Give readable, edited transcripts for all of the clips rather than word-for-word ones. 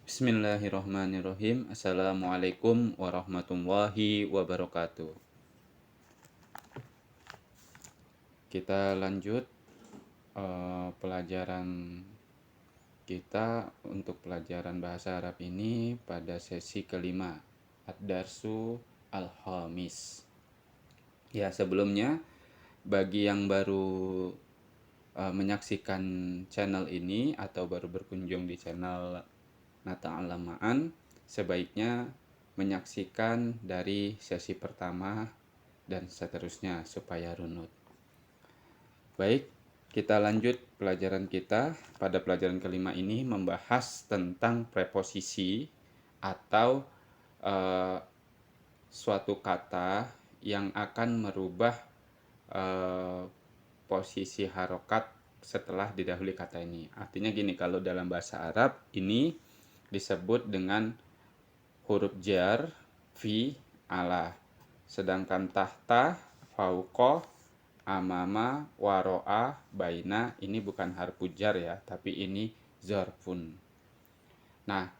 Bismillahirrahmanirrahim. Assalamualaikum warahmatullahi wabarakatuh. Kita lanjut pelajaran kita untuk pelajaran bahasa Arab ini pada sesi kelima, Ad-Darsu Al-Khamis. Ya, sebelumnya bagi yang baru menyaksikan channel ini atau baru berkunjung di channel Nata Alamaan, sebaiknya menyaksikan dari sesi pertama dan seterusnya supaya runut. Baik, kita lanjut pelajaran kita. Pada pelajaran kelima ini membahas tentang preposisi atau suatu kata yang akan merubah posisi harokat setelah didahului kata ini. Artinya gini, kalau dalam bahasa Arab ini disebut dengan huruf jar, fi, ala. Sedangkan tahta, fauqo, amama, waro'a, baina ini bukan harfu jar ya, tapi ini zarfun. Nah,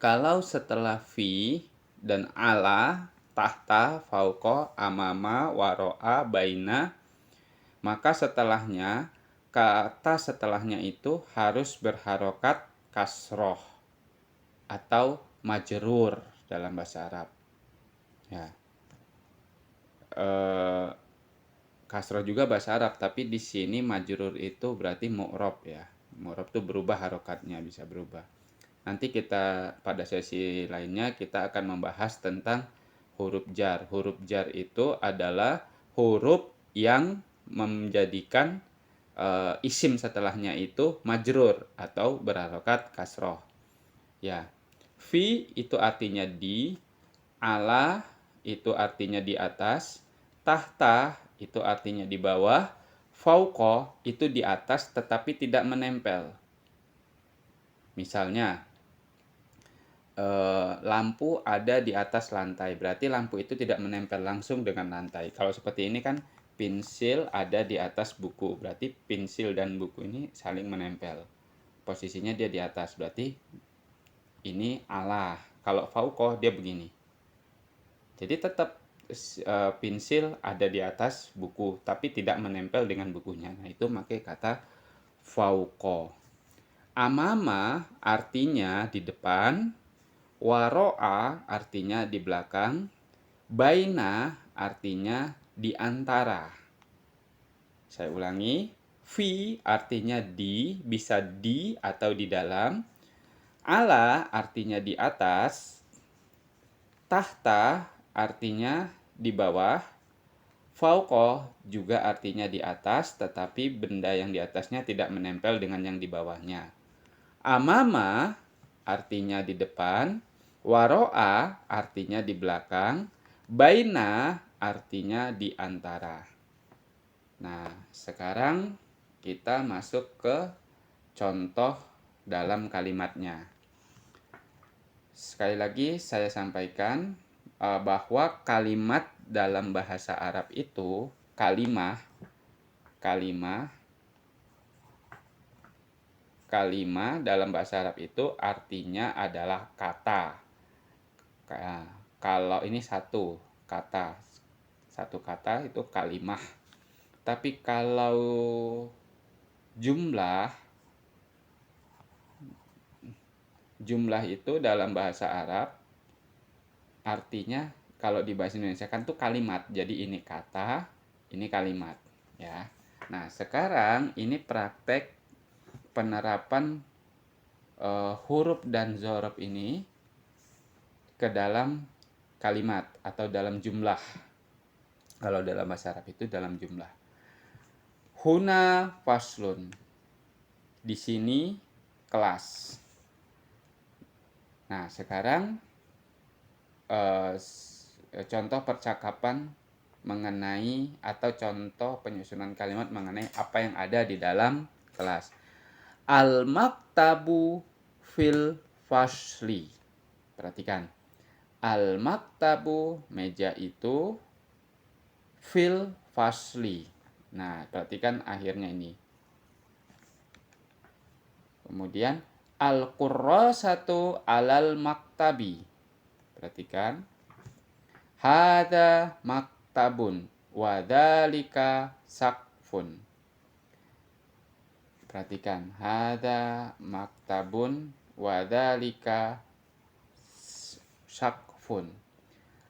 kalau setelah fi dan ala, tahta, fauqo, amama, waro'a, baina, maka setelahnya, kata setelahnya itu harus berharokat kasroh atau majrur dalam bahasa Arab. Ya. Kasroh juga bahasa Arab, tapi di sini majrur itu berarti mu'rob ya. Mu'rob itu berubah harokatnya, bisa berubah. Nanti kita pada sesi lainnya kita akan membahas tentang huruf jar. Huruf jar itu adalah huruf yang menjadikan isim setelahnya itu majrur atau berharokat kasroh. Ya, fi itu artinya di, ala itu artinya di atas, tahta itu artinya di bawah, fauqo itu di atas tetapi tidak menempel. Misalnya, lampu ada di atas lantai, berarti lampu itu tidak menempel langsung dengan lantai. Kalau seperti ini kan pensil ada di atas buku, berarti pensil dan buku ini saling menempel. Posisinya dia di atas, berarti ini ala. Kalau fauqo dia begini. Jadi tetap pensil ada di atas buku, tapi tidak menempel dengan bukunya. Nah, itu pakai kata fauqo. Amama artinya di depan, waro'a artinya di belakang, baina artinya di antara. Saya ulangi, fi artinya di, bisa di atau di dalam, ala artinya di atas, tahta artinya di bawah, fauqo juga artinya di atas, tetapi benda yang di atasnya tidak menempel dengan yang di bawahnya. Amama artinya di depan, waro'a artinya di belakang, baina artinya di antara. Nah, sekarang kita masuk ke contoh dalam kalimatnya. Sekali lagi saya sampaikan bahwa kalimat dalam bahasa Arab itu kalimah dalam bahasa Arab itu artinya adalah kata. Kalau ini satu kata itu kalimah. Tapi kalau jumlah itu dalam bahasa Arab artinya kalau di bahasa Indonesia kan tuh kalimat. Jadi ini kata, ini kalimat ya. Nah, sekarang ini praktek penerapan huruf dan zorob ini ke dalam kalimat atau dalam jumlah. Kalau dalam bahasa Arab itu dalam jumlah. Huna faslun. Di sini kelas. Nah, sekarang contoh percakapan mengenai atau contoh penyusunan kalimat mengenai apa yang ada di dalam kelas. Al-maktabu fil fasli. Perhatikan. Al-maktabu meja itu, fil fasli. Nah, perhatikan akhirnya ini. Kemudian Al-kurrasatu alal maktabi. Perhatikan. Hadza maktabun wa dzalika saqfun. Perhatikan. Hadza maktabun wa dzalika saqfun.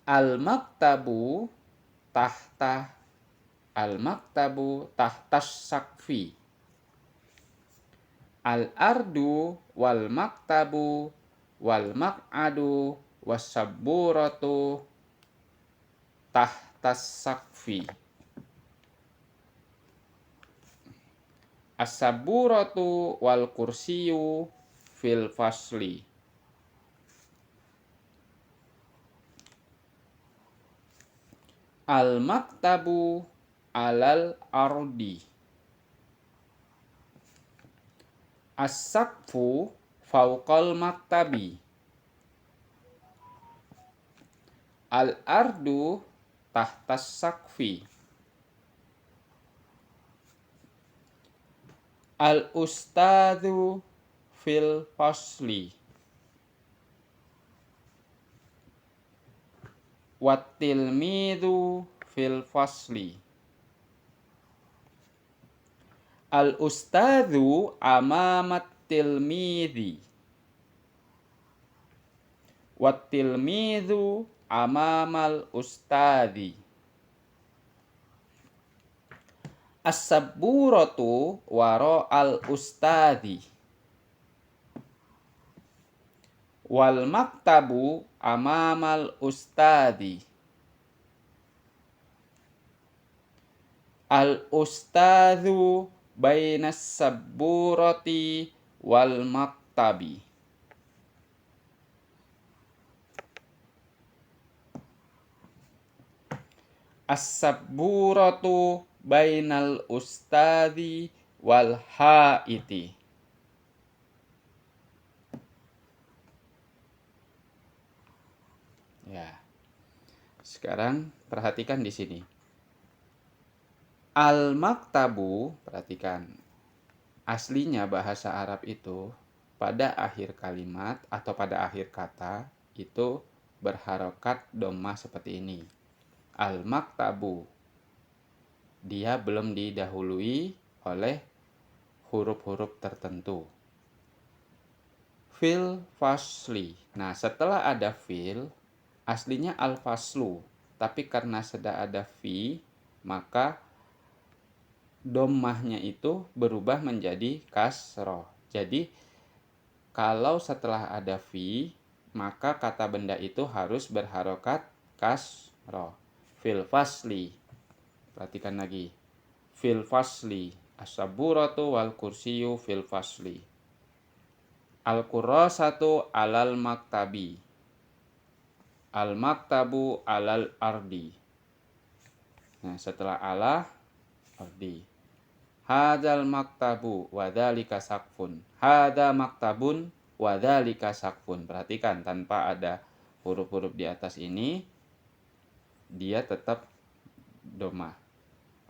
Al-maktabu tahta al-maktabu tahtas saqfi. Al-ardu wal maktabu wal maq'adu wassaburatu tahtas saqfi. As-saburatu wal kursiyu fil fasli. Al-maktabu alal ardi. As-saqfu fauqal maktabi. Al-ardu tahtas saqfi. Al-ustadzu fil fasli. Wat-tilmidzu fil fasli. Al-ustadzu amamat tilmidzi. Wat-tilmidzu amamal ustadzi. As-saburatu waro al-ustadzi. Wal maktabu amamal ustadzi. Al-ustadzu bainas saburati wal maktabi. As-saburatu bainal ustadzi wal haiti. Ya. Sekarang perhatikan di sini. Al-maktabu, perhatikan. Aslinya bahasa Arab itu pada akhir kalimat atau pada akhir kata itu berharokat dhammah seperti ini. Al-maktabu. Dia belum didahului oleh huruf-huruf tertentu. Fil fasli. Nah, setelah ada fil, aslinya al-faslu. Tapi karena sudah ada fi, maka dhammahnya itu berubah menjadi kasroh. Jadi, kalau setelah ada fi, maka kata benda itu harus berharokat kasroh. Fil fasli. Perhatikan lagi. Fil fasli. As-saburatu wal kursiyu fil fasli. Al-kurrasatu alal maktabi. Al-maktabu alal ardi. Nah, setelah ala, ardi. Hadzal maktabu wa dzalika saqfun. Hadza maktabun wa dzalika saqfun. Perhatikan, tanpa ada huruf-huruf di atas ini, dia tetap dhammah.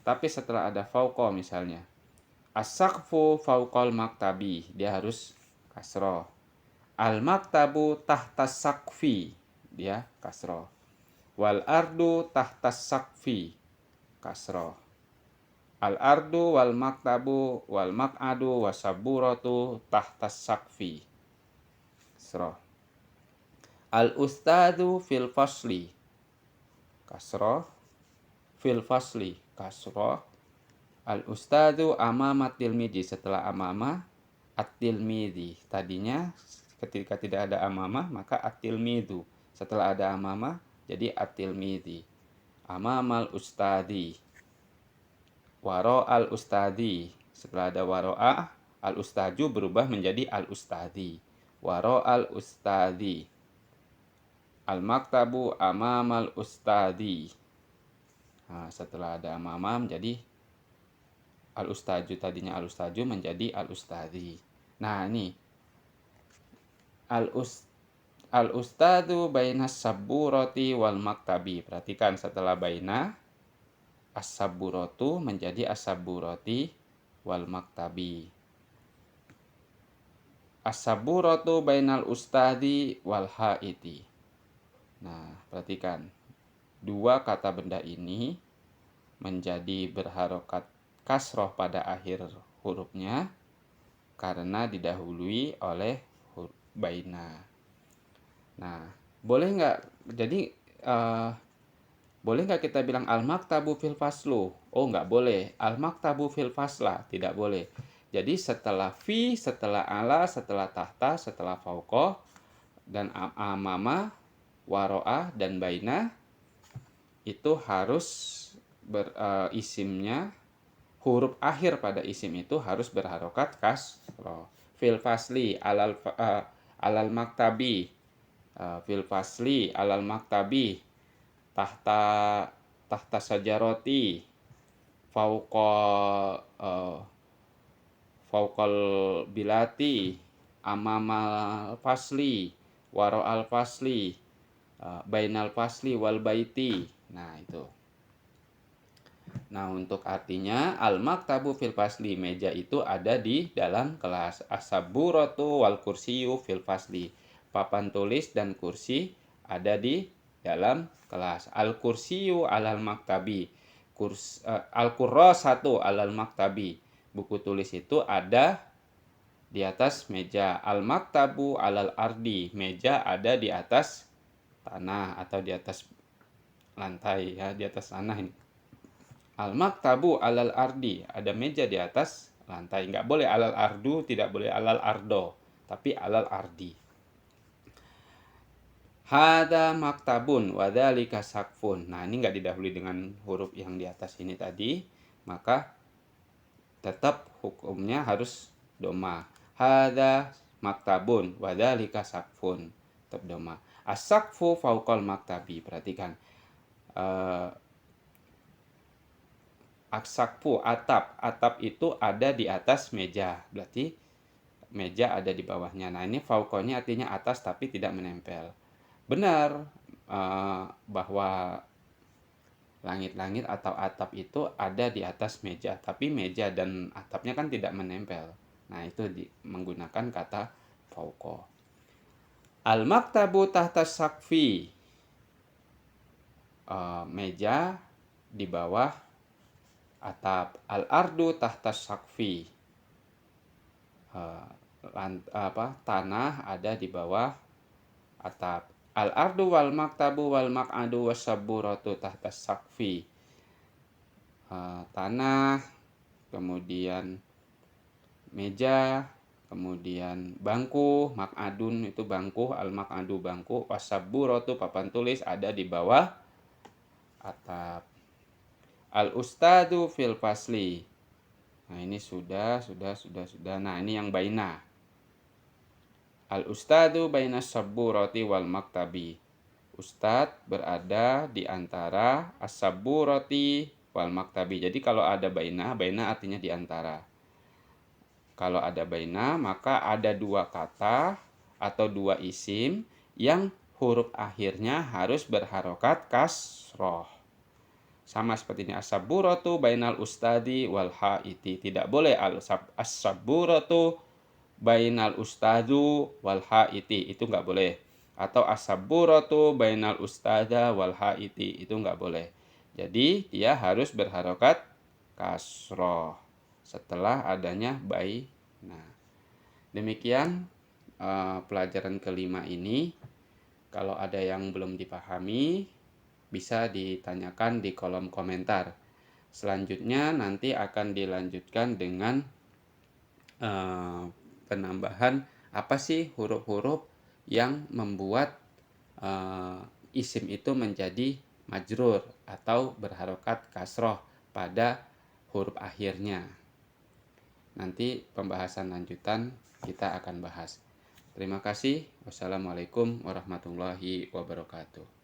Tapi setelah ada fauqa misalnya, as-saqfu fauqal maktabi, dia harus kasroh. Al-maktabu tahtas saqfi, dia kasroh. Wal ardu tahtas saqfi, kasroh. Al-ardu wal maktabu wal maq'adu wasaburatu tahtas saqfi, kasroh. Al-ustadzu fil fasli, kasroh. Fil fasli, kasroh. Al-ustadzu amama tilmidi, setelah amama at-tilmidi. Tadinya ketika tidak ada amama maka at-tilmidu. Setelah ada amama jadi at-tilmidi. Amamal ustadi. Waro al-ustadi. Setelah ada waro'ah, al-ustaju berubah menjadi al-ustadi. Waro al-ustadi. Al-maktabu amamal ustadi. Nah, setelah ada amama menjadi al-ustaju, tadinya al-ustaju menjadi al-ustadi. Nah, ini al-ustadu bainas saburati wal maktabi. Perhatikan, setelah baina as-saburatu menjadi as-saburati wal maktabi. as-saburatu bainal ustadi wal haiti. Nah, perhatikan. Dua kata benda ini menjadi berharokat kasroh pada akhir hurufnya karena didahului oleh huruf baina. Nah, boleh nggak? Jadi boleh nggak kita bilang al-maktabu fil faslu? Oh, nggak boleh. Al-maktabu fil fasla, tidak boleh. Jadi setelah fi, setelah ala, setelah tahta, setelah fauqoh, dan amama, waro'ah, dan baina, itu harus isimnya, huruf akhir pada isim itu harus berharokat kasroh. Fil fasli, alal maktabi, fil fasli, alal maktabi, tahta tahta sajaroti, fauqal bilati, amamal fasli, waro'al fasli, bainal fasli wal baiti. Nah, itu. Nah, untuk artinya al-maktabu fil fasli, meja itu ada di dalam kelas. As-saburatu wal kursiyu fil fasli, papan tulis dan kursi ada di dalam kelas. Al-kursiyu alal maktabi, al-kurrasatu alal maktabi, buku tulis itu ada di atas meja. Al-maktabu alal ardi, meja ada di atas tanah atau di atas lantai, ya, di atas tanah ini. Al-maktabu alal ardi, ada meja di atas lantai. Nggak boleh alal ardu, tidak boleh alal ardo, tapi alal ardi. Hada maktabun wadhalika sakfun. Nah, ini nggak didahului dengan huruf yang di atas ini tadi, maka tetap hukumnya harus doma. Hada maktabun wadhalika sakfun, tetap doma. As-sakfu fauqal maktabi, perhatikan. As-sakfu, atap itu ada di atas meja, berarti meja ada di bawahnya. Nah, ini fauqonya artinya atas tapi tidak menempel. Benar bahwa langit-langit atau atap itu ada di atas meja, tapi meja dan atapnya kan tidak menempel. Nah, itu menggunakan kata fauqo. Al-maktabu tahta sakfi, meja di bawah atap. Al-ardu tahta sakfi, tanah ada di bawah atap. Al-ardu wal maktabu wal mak'adu wassaburatu tahta sakfi, tanah, kemudian meja, kemudian bangku, mak'adun itu bangku, al-mak'adu bangku, wassaburatu papan tulis ada di bawah atap. Al-ustadu fil fasli. Nah, ini sudah. Nah, ini yang baina. Al-ustadu baina sabburati wal maktabi. Ustad berada di antara as-sabburati wal maktabi. Jadi kalau ada baina artinya di antara. Kalau ada baina, maka ada dua kata atau dua isim yang huruf akhirnya harus berharokat kasroh. Sama seperti ini, as-sabburatu bainal ustadi wal haiti. Tidak boleh as-sabburatu bainal ustadu wal haiti, itu nggak boleh. Atau as-sabburatu bainal ustada wal haiti, itu nggak boleh. Jadi dia harus berharokat kasroh setelah adanya bai. Nah, demikian pelajaran kelima ini. Kalau ada yang belum dipahami, bisa ditanyakan di kolom komentar. Selanjutnya nanti akan dilanjutkan dengan penambahan apa sih huruf-huruf yang membuat isim itu menjadi majrur atau berharokat kasroh pada huruf akhirnya. Nanti pembahasan lanjutan kita akan bahas. Terima kasih. Wassalamualaikum warahmatullahi wabarakatuh.